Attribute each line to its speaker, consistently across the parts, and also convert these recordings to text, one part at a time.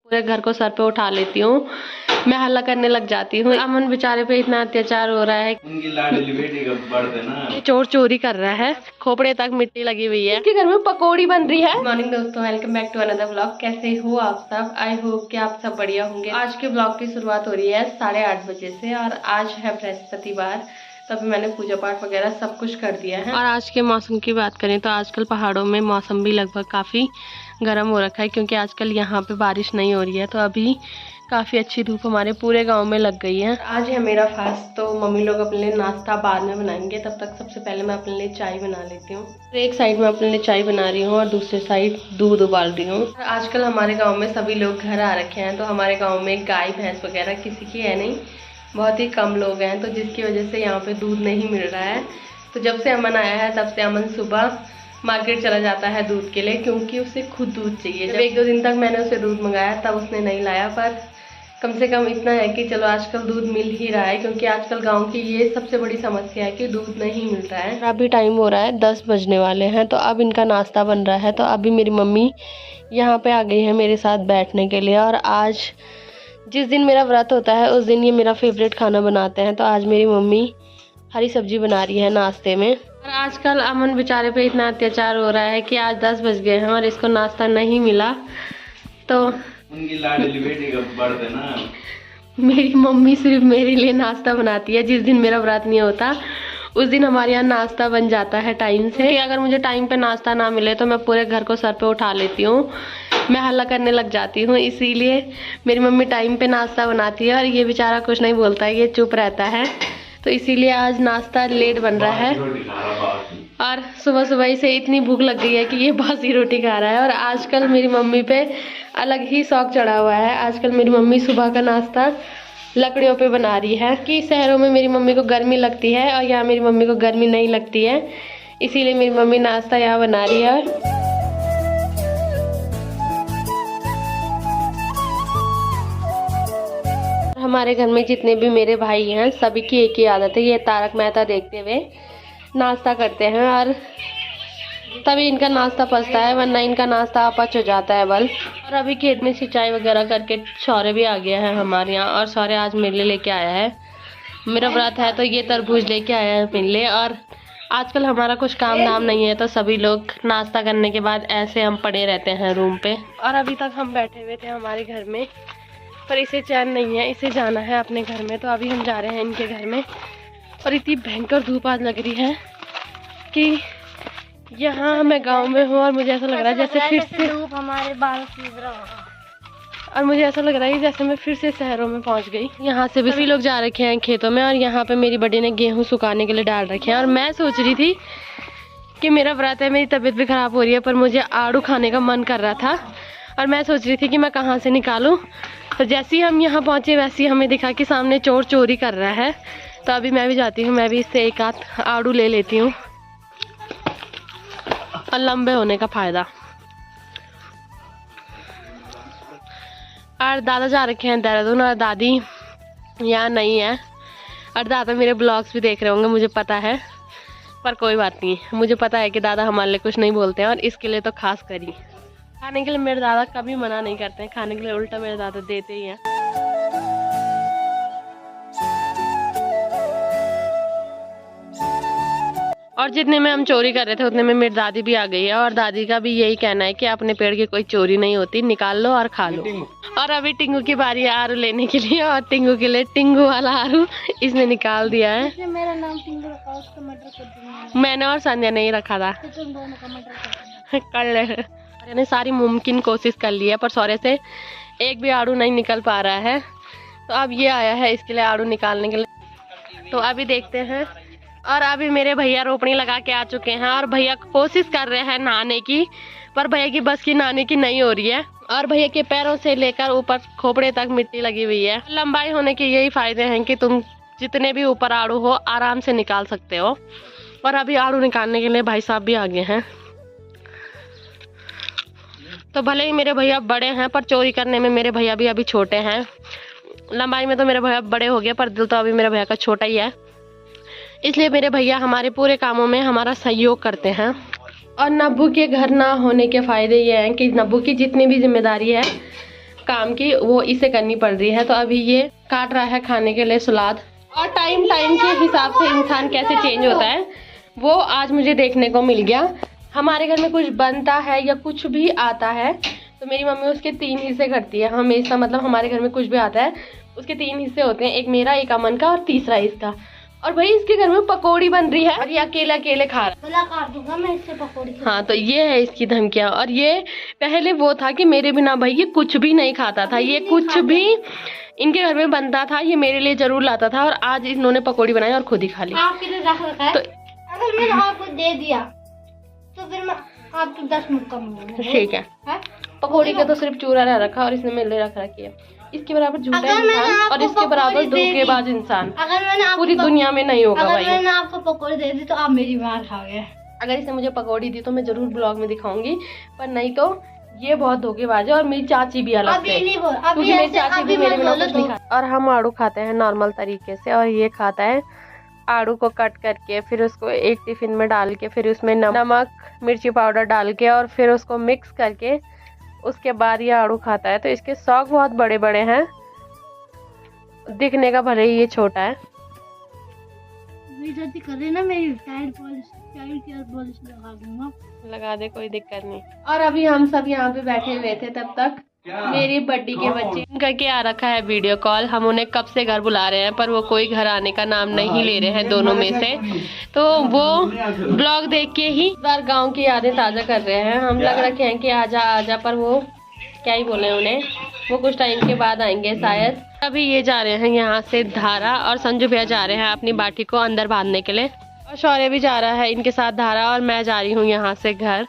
Speaker 1: पूरे घर को सर पे उठा लेती हूँ। मैं हल्ला करने लग जाती हूँ। अमन बेचारे पे इतना अत्याचार हो रहा है।
Speaker 2: उनकी लाडली बेटी का बर्थडे ना,
Speaker 1: ये चोर चोरी कर रहा है, खोपड़े तक मिट्टी लगी हुई है। इसके घर में पकौड़ी बन रही है। गुड मॉर्निंग दोस्तों, welcome back to another vlog. कैसे हो आप सब? आई होप कि आप सब बढ़िया होंगे। आज के व्लॉग की शुरुआत हो रही है 8:30 बजे से और आज है बृहस्पतिवार। तो अभी मैंने पूजा पाठ वगैरह सब कुछ कर दिया है। और आज के मौसम की बात करें तो आजकल पहाड़ों में मौसम भी लगभग काफ़ी गर्म हो रखा है, क्योंकि आजकल यहाँ पे बारिश नहीं हो रही है। तो अभी काफ़ी अच्छी धूप हमारे पूरे गांव में लग गई है। आज है मेरा फास्ट, तो मम्मी लोग अपने लिए नाश्ता बाद में बनाएंगे। तब तक सबसे पहले मैं अपने लिए चाय बना लेती हूँ। तो एक साइड में अपने लिए चाय बना रही हूँ और दूसरी साइड दूध उबाल रही हूँ। आजकल हमारे गाँव में सभी लोग घर आ रखे हैं, तो हमारे गाँव में गाय भैंस वगैरह किसी की है नहीं, बहुत ही कम लोग हैं। तो जिसकी वजह से यहाँ पे दूध नहीं मिल रहा है। तो जब से अमन आया है तब से अमन सुबह मार्केट चला जाता है दूध के लिए, क्योंकि उसे खुद दूध चाहिए। जब 1-2 दिन तक मैंने उसे दूध मंगाया तब उसने नहीं लाया, पर कम से कम इतना है कि चलो आजकल दूध मिल ही रहा है, क्योंकि आजकल गांव की ये सबसे बड़ी समस्या है कि दूध नहीं मिल रहा है। अभी टाइम हो रहा है 10 बजने वाले हैं, तो अब इनका नाश्ता बन रहा है। तो अभी मेरी मम्मी यहाँ पे आ गई है मेरे साथ बैठने के लिए। और आज जिस दिन मेरा व्रत होता है उस दिन ये मेरा फेवरेट खाना बनाते हैं। तो आज मेरी मम्मी हरी सब्जी बना रही है नाश्ते में। और आजकल अमन बेचारे पे इतना अत्याचार हो रहा है कि आज 10 बज गए हैं और इसको नाश्ता नहीं मिला। तो
Speaker 2: उनकी लाडली बेटी का बर्थडे ना,
Speaker 1: मेरी मम्मी सिर्फ मेरे लिए नाश्ता बनाती है। जिस दिन मेरा व्रत नहीं होता उस दिन हमारे यहाँ नाश्ता बन जाता है टाइम से। अगर मुझे टाइम पे नाश्ता ना मिले तो मैं पूरे घर को सर पे उठा लेती हूँ, मैं हल्ला करने लग जाती हूँ। इसीलिए मेरी मम्मी टाइम पे नाश्ता बनाती है और ये बेचारा कुछ नहीं बोलता है, ये चुप रहता है। तो इसीलिए आज नाश्ता लेट बन रहा है। और सुबह सुबह ही से इतनी भूख लग गई है कि ये बासी रोटी खा रहा है। और आजकल मेरी मम्मी पे अलग ही शौक चढ़ा हुआ है। आजकल मेरी मम्मी सुबह का नाश्ता लकड़ियों पे बना रही है, कि शहरों में मेरी मम्मी को गर्मी लगती है और यहाँ मेरी मम्मी को गर्मी नहीं लगती है, इसीलिए मेरी मम्मी नाश्ता यहाँ बना रही है। हमारे घर में जितने भी मेरे भाई हैं सभी की एक ही आदत है, ये तारक मेहता देखते हुए नाश्ता करते हैं और तभी इनका नाश्ता पचता है, वरना इनका नाश्ता अपच हो जाता है बल। और अभी खेत में सिंचाई वगैरह करके शौर्य भी आ गया है हमारे यहाँ, और शौर्य आज मेरे लिए लेके आया है। मेरा व्रत है तो ये तरबूज लेके आया है मेरे लिए। और आजकल हमारा कुछ काम धाम नहीं है, तो सभी लोग नाश्ता करने के बाद ऐसे हम पड़े रहते हैं रूम पे। और अभी तक हम बैठे हुए थे हमारे घर में, पर इसे चैन नहीं है, इसे जाना है अपने घर में। तो अभी हम जा रहे हैं इनके घर में। और इतनी भयंकर धूप आज लग रही है कि यहाँ मैं गांव में हूँ और मुझे ऐसा लग रहा है जैसे फिर से धूप हमारे बाल सीज रहा है। और मुझे ऐसा लग रहा है कि जैसे मैं फिर से शहरों में पहुँच गई। यहाँ से भी सभी लोग जा रखे हैं खेतों में और यहाँ पे मेरी बड़ी ने गेहूँ सुखाने के लिए डाल रखे हैं। और मैं सोच रही थी कि मेरा व्रत है, मेरी तबीयत भी खराब हो रही है, पर मुझे आड़ू खाने का मन कर रहा था और मैं सोच रही थी कि मैं कहाँ से निकालूं। तो जैसे ही हम यहाँ पहुँचे वैसे ही हमें दिखा कि सामने चोर चोरी कर रहा है। तो अभी मैं भी जाती हूँ, मैं भी इससे एक आध आड़ू ले लेती हूँ और लंबे होने का फायदा। और दादा जा रखे हैं देहरादून और दादी यहाँ नहीं है। और दादा मेरे ब्लॉग्स भी देख रहे होंगे मुझे पता है, पर कोई बात नहीं, मुझे पता है कि दादा हमारे लिए कुछ नहीं बोलते हैं और इसके लिए तो खास करी। खाने के लिए मेरे दादा कभी मना नहीं करते हैं, खाने के लिए उल्टा मेरे दादा देते ही हैं। और जितने में हम चोरी कर रहे थे उतने में मेरी दादी भी आ गई है और दादी का भी यही कहना है कि अपने पेड़ की कोई चोरी नहीं होती, निकाल लो और खा लो। और अभी टिंगू की बारी है आरू लेने के लिए, और टिंगू के लिए टिंगू वाला आरू इसने निकाल दिया है।
Speaker 3: मेरा नाम टिंगू रखा, उसका मर्डर कर दूंगा।
Speaker 1: मैंने और संध्या नहीं रखा था,
Speaker 3: तुम दोनों का मर्डर
Speaker 1: कर ले। मैंने सारी मुमकिन कोशिश कर ली है, पर सौरे से एक भी आड़ू नहीं निकल पा रहा है। तो अब ये आया है इसके लिए आड़ू निकालने के लिए। तो अभी देखते हैं। और अभी मेरे भैया रोपनी लगा के आ चुके हैं और भैया कोशिश कर रहे हैं नहाने की, पर भैया की बस की नहाने की नहीं हो रही है। और भैया के पैरों से लेकर ऊपर खोपड़े तक मिट्टी लगी हुई है। लंबाई होने के यही फायदे हैं कि तुम जितने भी ऊपर आड़ू हो आराम से निकाल सकते हो। और अभी आड़ू निकालने के लिए भाई साहब भी आ गए हैं। तो भले ही मेरे भैया बड़े हैं, पर चोरी करने में मेरे भैया भी अभी छोटे हैं। लंबाई में तो मेरे भैया बड़े हो गए, पर दिल तो अभी मेरे भैया का छोटा ही है। इसलिए मेरे भैया हमारे पूरे कामों में हमारा सहयोग करते हैं। और नब्बू के घर ना होने के फ़ायदे ये हैं कि नब्बू की जितनी भी जिम्मेदारी है काम की वो इसे करनी पड़ रही है। तो अभी ये काट रहा है खाने के लिए सलाद। और टाइम के हिसाब से इंसान कैसे चेंज होता है वो आज मुझे देखने को मिल गया। हमारे घर में कुछ बनता है या कुछ भी आता है तो मेरी मम्मी उसके 3 हिस्से करती है हमेशा। मतलब हमारे घर में कुछ भी आता है उसके 3 हिस्से होते हैं, एक मेरा, एक अमन का और तीसरा इसका। और भाई इसके घर में पकौड़ी बन रही है और ये अकेले खा रहा है।
Speaker 3: काट दूंगा मैं इससे पकौड़ी।
Speaker 1: हाँ तो ये है इसकी धमकियाँ। और ये पहले वो था कि मेरे बिना भाई ये कुछ भी नहीं खाता था, ये कुछ भी इनके घर में बनता था ये मेरे लिए जरूर लाता था। और आज इन्होंने पकौड़ी बनाई और खुद ही खा ली।
Speaker 3: आपके लिए रख रखा है।
Speaker 1: तो
Speaker 3: अगर मैंने आपको दे दिया तो फिर मैं आपकी 10 मुक्का मारूंगा।
Speaker 1: ठीक है, पकौड़ी का तो सिर्फ चूरा रह रखा और इसने मेरे लिए रख रखी है। इसके बराबर झूठा इंसान और इसके बराबर धोखेबाज इंसान
Speaker 3: अगर मैंने
Speaker 1: पूरी दुनिया में नहीं होगा भाई।
Speaker 3: अगर मैंने आपको पकौड़ी दे दी तो आप मेरी मार खाओगे।
Speaker 1: अगर इसने मुझे पकौड़ी दी तो मैं जरूर ब्लॉग में दिखाऊंगी, पर नहीं तो ये बहुत धोखेबाज है। और मेरी चाची भी अलग से, क्योंकि मेरी चाची भी मेरे बिना कुछ नहीं खाती। और हम आड़ू खाते हैं नॉर्मल तरीके से और ये खाता है आड़ू को कट करके, फिर उसको एक टिफिन में डाल के, फिर उसमें नमक मिर्ची पाउडर डाल के और फिर उसको मिक्स करके उसके बाद ये आड़ू खाता है। तो इसके शौक बहुत बड़े बड़े हैं, दिखने का भले ही ये छोटा है।
Speaker 3: जल्दी कर रही ना मेरी टाइल पॉलिश लगा दूंगा।
Speaker 1: लगा दे, कोई दिक्कत नहीं। और अभी हम सब यहाँ पे बैठे हुए थे तब तक मेरी बड्डी के बच्चे करके आ रखा है वीडियो कॉल। हम उन्हें कब से घर बुला रहे हैं पर वो कोई घर आने का नाम नहीं ले रहे हैं दोनों में से। तो वो ब्लॉग देख के ही बार गांव की यादें ताज़ा कर रहे हैं। हम लग रखे हैं कि आजा आजा, पर वो क्या ही बोले उन्हें, वो कुछ टाइम के बाद आएंगे शायद। अभी ये जा रहे हैं यहाँ से धारा और संजू भैया जा रहे हैं अपनी बाटी को अंदर बांधने के लिए और शौर्य भी जा रहा है इनके साथ धारा और मैं जा रही हूँ यहाँ से घर।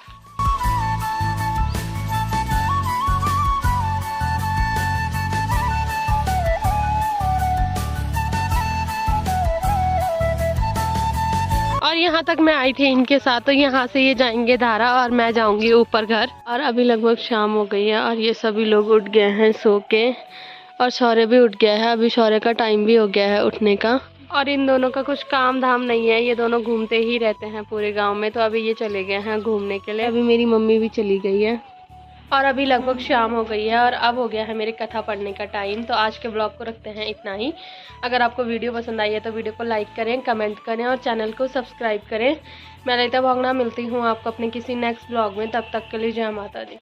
Speaker 1: और यहाँ तक मैं आई थी इनके साथ, तो यहाँ से ये जाएंगे धारा और मैं जाऊंगी ऊपर घर। और अभी लगभग शाम हो गई है और ये सभी लोग उठ गए हैं सो के और शौर्य भी उठ गया है। अभी शौर्य का टाइम भी हो गया है उठने का। और इन दोनों का कुछ काम धाम नहीं है, ये दोनों घूमते ही रहते हैं पूरे गांव में। तो अभी ये चले गए हैं घूमने के लिए। अभी मेरी मम्मी भी चली गई है और अभी लगभग शाम हो गई है और अब हो गया है मेरे कथा पढ़ने का टाइम। तो आज के ब्लॉग को रखते हैं इतना ही। अगर आपको वीडियो पसंद आई है तो वीडियो को लाइक करें, कमेंट करें और चैनल को सब्सक्राइब करें। मैं ललिता भावना मिलती हूँ आपको अपने किसी नेक्स्ट ब्लॉग में। तब तक के लिए जय माता दी।